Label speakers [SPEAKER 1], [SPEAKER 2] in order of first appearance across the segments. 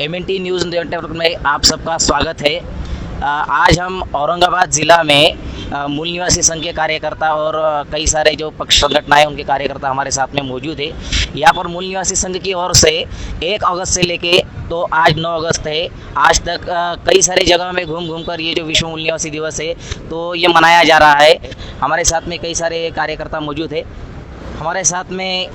[SPEAKER 1] MNT news network में आप सबका स्वागत है। आज हम औरंगाबाद ज़िला में मूल निवासी संघ के कार्यकर्ता और कई सारे जो पक्ष संगठन हैं उनके कार्यकर्ता हमारे साथ में मौजूद है। यहाँ पर मूल निवासी संघ की ओर से 1 अगस्त से लेके तो आज 9 अगस्त है, आज तक कई सारी जगह में घूम कर ये जो विश्व मूल निवासी दिवस है तो ये मनाया जा रहा है। हमारे साथ में कई सारे कार्यकर्ता मौजूद है। हमारे साथ में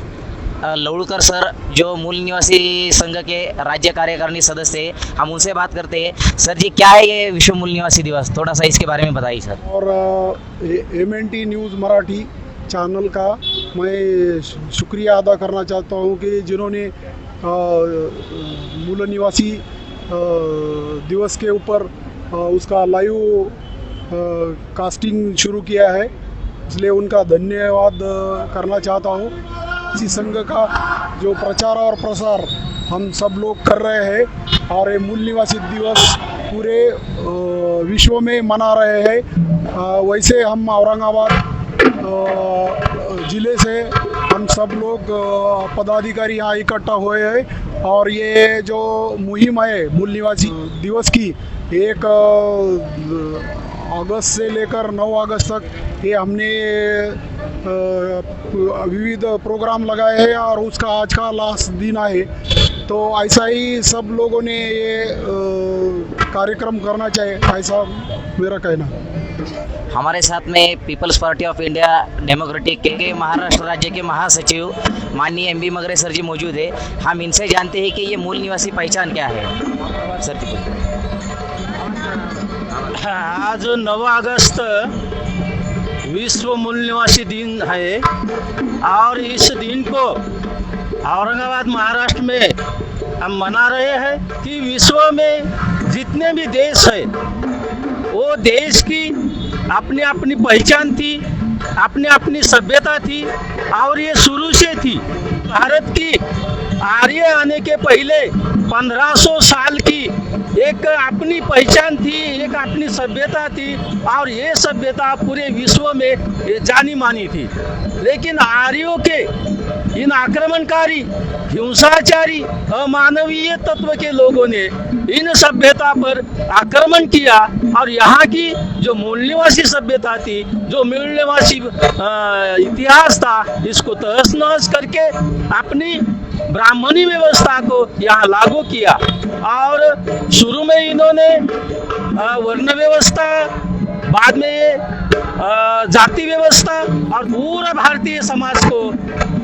[SPEAKER 1] लवड़कर सर जो मूल निवासी संघ के राज्य कार्यकारिणी सदस्य हैं, हम उनसे बात करते हैं। सर जी, क्या है ये विश्व मूल निवासी दिवस, थोड़ा सा इसके बारे में बताइए सर।
[SPEAKER 2] और MNT न्यूज़ मराठी चैनल का मैं शुक्रिया अदा करना चाहता हूँ कि जिन्होंने मूल निवासी दिवस के ऊपर उसका लाइव कास्टिंग शुरू किया है, इसलिए उनका धन्यवाद करना चाहता हूँ। इसी संघ का जो प्रचार और प्रसार हम सब लोग कर रहे हैं और ये मूल निवासी दिवस पूरे विश्व में मना रहे हैं। वैसे हम औरंगाबाद ज़िले से हम सब लोग पदाधिकारी यहाँ इकट्ठा हुए हैं और ये जो मुहिम है मूल निवासी दिवस की 1 अगस्त से लेकर 9 अगस्त तक ये हमने विविध प्रोग्राम लगाए हैं और उसका आज का लास्ट दिन है। तो ऐसा ही सब लोगों ने ये कार्यक्रम करना चाहिए, ऐसा मेरा कहना।
[SPEAKER 1] हमारे साथ में People's Party of India Democratic के महाराष्ट्र राज्य के महासचिव माननीय MB मगरे सर जी मौजूद है। हम इनसे जानते हैं कि ये मूल निवासी पहचान क्या है। सर जी,
[SPEAKER 3] आज 9 अगस्त विश्व मूल निवासी दिन है और इस दिन को औरंगाबाद महाराष्ट्र में हम मना रहे हैं कि विश्व में जितने भी देश है वो देश की अपनी अपनी पहचान थी, अपनी अपनी सभ्यता थी और ये शुरू से थी। भारत की आर्य आने के पहले 1500 साल की एक अपनी पहचान थी, एक अपनी सभ्यता थी और ये सभ्यता पूरे विश्व में जानी मानी थी। लेकिन आर्यों के इन आक्रमणकारी, हिंसाचारी, अमानवीय तत्व के लोगों ने इन सभ्यता पर आक्रमण किया और यहाँ की जो मूल निवासी सभ्यता थी, जो मूल निवासी इतिहास था, इसको तहस नहस करके अपनी ब्राह्मणी व्यवस्था को यहाँ लागू किया। और शुरू में इन्होंने वर्ण व्यवस्था, बाद में ये जाति व्यवस्था और पूरा भारतीय समाज को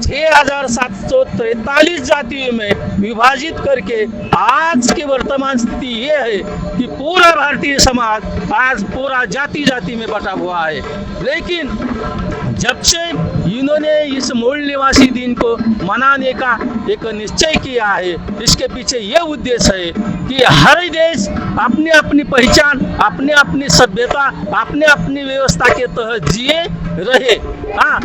[SPEAKER 3] 6743 जातियों में विभाजित करके आज की वर्तमान स्थिति ये है कि पूरा भारतीय समाज आज पूरा जाति जाति में बटा हुआ है। लेकिन जब से इन्होंने इस मूल निवासी दिन को मनाने का एक निश्चय किया है, इसके पीछे ये उद्देश्य है कि हर देश अपनी अपनी पहचान, अपनी अपनी सभ्यता, अपनी अपनी व्यवस्था के तहत जिए रहे। हाँ,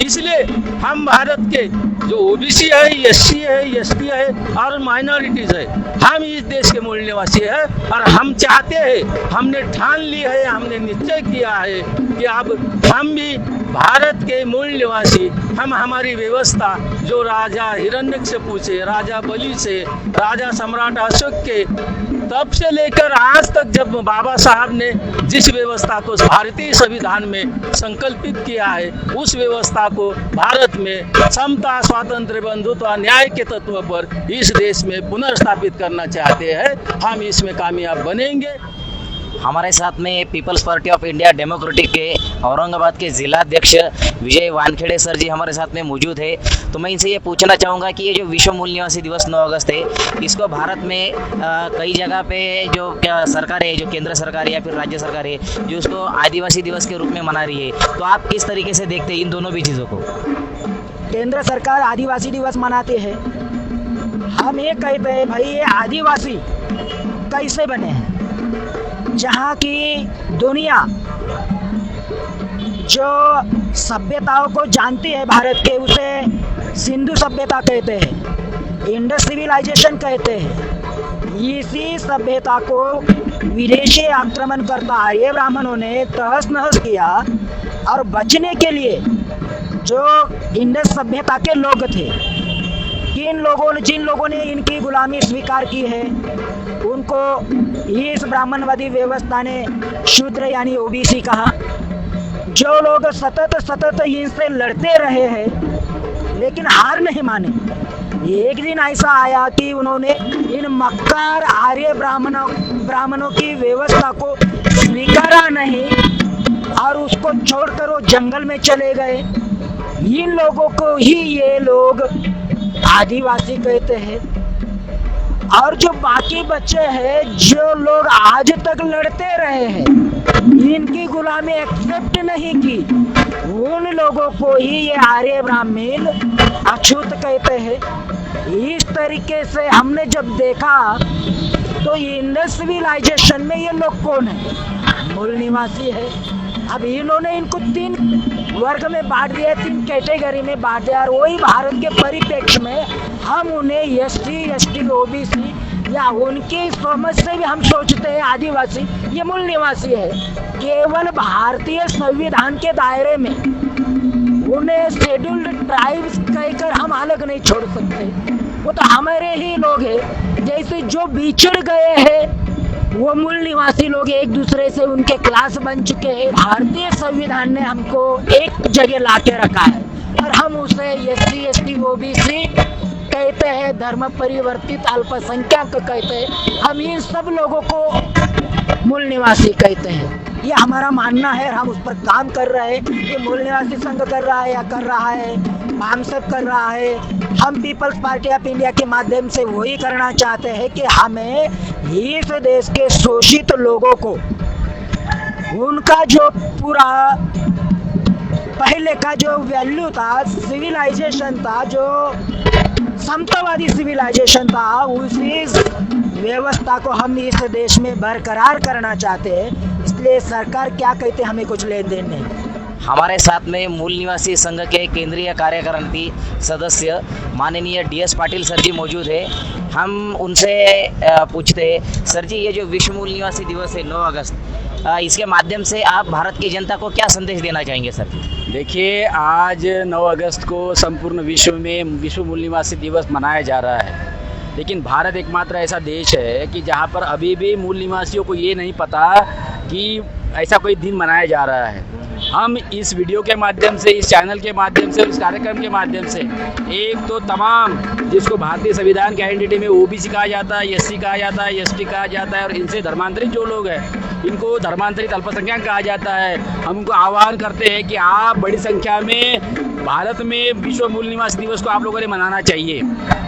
[SPEAKER 3] इसलिए हम भारत के जो OBC है, SC है, ST है और माइनॉरिटीज़ है, हम इस देश के मूल निवासी है और हम चाहते हैं, हमने ठान ली है, हमने निश्चय किया है कि अब हम भी भारत के मूल निवासी, हम हमारी व्यवस्था जो राजा हिरण्यकशिपु से, राजा बलि से, राजा सम्राट अशोक के तब से लेकर आज तक जब बाबा साहब ने जिस व्यवस्था को भारतीय संविधान में संकल्पित किया है, उस व्यवस्था को भारत में समता, स्वातंत्र्य, बंधुत्व, न्याय के तत्व पर इस देश में पुनर्स्थापित करना चाहते हैं। हम इसमें कामयाब बनेंगे।
[SPEAKER 1] हमारे साथ में People's Party of India Democratic के औरंगाबाद के जिलाध्यक्ष विजय वानखेड़े सर जी हमारे साथ में मौजूद है। तो मैं इनसे ये पूछना चाहूँगा कि ये जो विश्व मूल निवासी दिवस 9 अगस्त है, इसको भारत में कई जगह पे जो सरकार है, जो केंद्र सरकार है या फिर राज्य सरकार है, जो उसको आदिवासी दिवस के रूप में मना रही है, तो आप किस तरीके से देखते हैं इन दोनों भी चीज़ों को?
[SPEAKER 4] केंद्र सरकार आदिवासी दिवस मनाते हैं, हम ये कहते हैं भाई ये आदिवासी कैसे बने हैं? जहाँ की दुनिया जो सभ्यताओं को जानती है भारत के, उसे सिंधु सभ्यता कहते हैं, इंडस सिविलाइजेशन कहते हैं। इसी सभ्यता को विदेशी आक्रमण करता है ये ब्राह्मणों ने तहस नहस किया और बचने के लिए जो इंडस सभ्यता के लोग थे कि जिन लोगों ने इनकी गुलामी स्वीकार की है उनको इस ब्राह्मणवादी व्यवस्था ने शूद्र यानी ओबीसी कहा। जो लोग सतत इनसे लड़ते रहे हैं लेकिन हार नहीं माने, एक दिन ऐसा आया कि उन्होंने इन मक्कार आर्य ब्राह्मणों की व्यवस्था को स्वीकारा नहीं और उसको छोड़कर वो जंगल में चले गए। इन लोगों को ही ये लोग आदिवासी कहते हैं। और जो बाकी बच्चे हैं जो लोग आज तक लड़ते रहे हैं, इनकी गुलामी एक्सेप्ट नहीं की, उन लोगों को ही ये आर्य ब्राह्मण अछूत कहते हैं। इस तरीके से हमने जब देखा तो इंडस सिविलाइजेशन में ये लोग कौन है? मूल निवासी है। अब इन्होंने इनको 3 वर्ग में बांट दिया, 3 कैटेगरी में बांट दिया। और वही भारत के परिप्रेक्ष्य में हम उन्हें एसटी, ओबीसी या उनकी समझ से भी हम सोचते हैं आदिवासी ये मूल निवासी है। केवल भारतीय संविधान के दायरे में उन्हें शेड्यूल्ड ट्राइब्स कहकर हम अलग नहीं छोड़ सकते। वो तो हमारे ही लोग हैं। जैसे जो बिछड़ गए हैं वो मूल निवासी लोग एक दूसरे से उनके क्लास बन चुके हैं। भारतीय संविधान ने हमको एक जगह ला के रखा है और हम उसे एसटी, ओबीसी कहते हैं, धर्म परिवर्तित अल्पसंख्यक कहते हैं। हम इन सब लोगों को मूल निवासी कहते हैं। ये हमारा मानना है और हम उस पर काम कर रहे हैं। ये मूल निवासी संघ कर रहा है या कर रहा है, हम सब कर रहा है। हम पीपल्स पार्टी ऑफ इंडिया के माध्यम से वही करना चाहते हैं कि हमें इस देश के शोषित लोगों को उनका जो पूरा पहले का जो वैल्यू था, सिविलाइजेशन था, जो समतावादी सिविलाइजेशन था, उसी व्यवस्था को हम इस देश में बरकरार करना चाहते हैं। इसलिए सरकार क्या कहते हमें कुछ लेन देन नहीं।
[SPEAKER 1] हमारे साथ में मूल निवासी संघ के केंद्रीय कार्यकारिणी सदस्य माननीय DS पाटिल सर जी मौजूद है। हम उनसे पूछते हैं, सर जी ये जो विश्व मूल निवासी दिवस है 9 अगस्त, इसके माध्यम से आप भारत की जनता को क्या संदेश देना चाहेंगे सर जी?
[SPEAKER 5] देखिए, आज 9 अगस्त को संपूर्ण विश्व में विश्व मूल निवासी दिवस मनाया जा रहा है, लेकिन भारत एकमात्र ऐसा देश है कि जहाँ पर अभी भी मूल निवासियों को ये नहीं पता कि ऐसा कोई दिन मनाया जा रहा है। हम इस वीडियो के माध्यम से, इस चैनल के माध्यम से, इस कार्यक्रम के माध्यम से एक तो तमाम जिसको भारतीय संविधान के आइडेंटिटी में ओबीसी कहा जाता है, एससी कहा जाता है, एसटी कहा जाता है और इनसे धर्मांतरित जो लोग हैं इनको धर्मांतरित अल्पसंख्यक कहा जाता है, हम उनको आह्वान करते हैं कि आप बड़ी संख्या में भारत में विश्व मूल निवासी दिवस को आप लोगों ने मनाना चाहिए।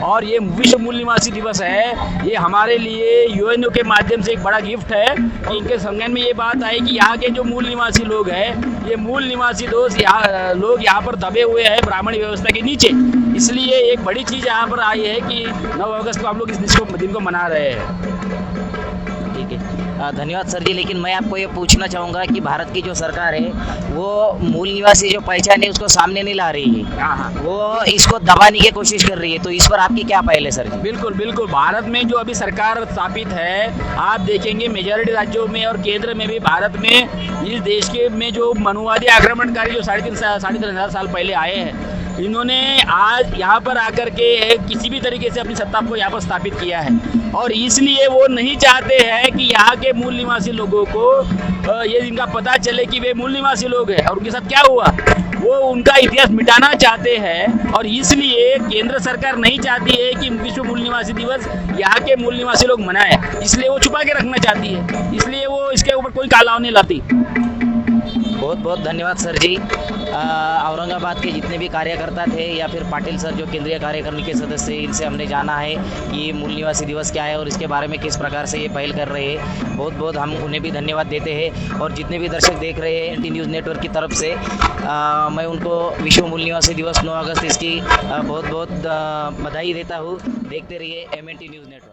[SPEAKER 5] और ये विश्व मूल निवासी दिवस है, ये हमारे लिए यूएनओ के माध्यम से एक बड़ा गिफ्ट है कि इनके संज्ञान में ये बात आई कि यहाँ के जो मूल निवासी लोग हैं, ये मूल निवासी लोग यहाँ पर दबे हुए हैं ब्राह्मण व्यवस्था के नीचे। इसलिए एक बड़ी चीज़ यहाँ पर आई है कि 9 अगस्त को हम लोग इस दिन को मना रहे हैं।
[SPEAKER 1] ठीक है, धन्यवाद सर जी। लेकिन मैं आपको ये पूछना चाहूँगा कि भारत की जो सरकार है वो मूल निवासी जो पहचान है उसको सामने नहीं ला रही है, वो इसको दबाने की कोशिश कर रही है, तो इस पर आपकी क्या पहल है सर जी?
[SPEAKER 5] बिल्कुल बिल्कुल, भारत में जो अभी सरकार स्थापित है, आप देखेंगे मेजॉरिटी राज्यों में और केंद्र में भी भारत में इस देश के में जो मनुवादी आक्रमणकारी जो 3.5 साल पहले आए हैं, इन्होंने आज यहाँ पर आकर के किसी भी तरीके से अपनी सत्ता को यहाँ पर स्थापित किया है। और इसलिए वो नहीं चाहते हैं कि यहाँ के मूल निवासी लोगों को ये इनका पता चले कि वे मूल निवासी लोग हैं और उनके साथ क्या हुआ, वो उनका इतिहास मिटाना चाहते हैं। और इसलिए केंद्र सरकार नहीं चाहती है कि विश्व मूल निवासी दिवस यहाँ के मूल निवासी लोग मनाएं, इसलिए वो छुपा के रखना चाहती है, इसलिए वो इसके ऊपर कोई कालाव नहीं लाती।
[SPEAKER 1] बहुत बहुत धन्यवाद सर जी। औरंगाबाद के जितने भी कार्यकर्ता थे या फिर पाटिल सर जो केंद्रीय कार्यकारिणी के सदस्य, इनसे हमने जाना है कि मूल निवासी दिवस क्या है और इसके बारे में किस प्रकार से ये पहल कर रहे हैं। बहुत बहुत हम उन्हें भी धन्यवाद देते हैं। और जितने भी दर्शक देख रहे हैं NT न्यूज़ नेटवर्क की तरफ से मैं उनको विश्व मूल निवासी दिवस 9 अगस्त इसकी बहुत बहुत बधाई देता हूँ। देखते रहिए MNT न्यूज़ नेटवर्क।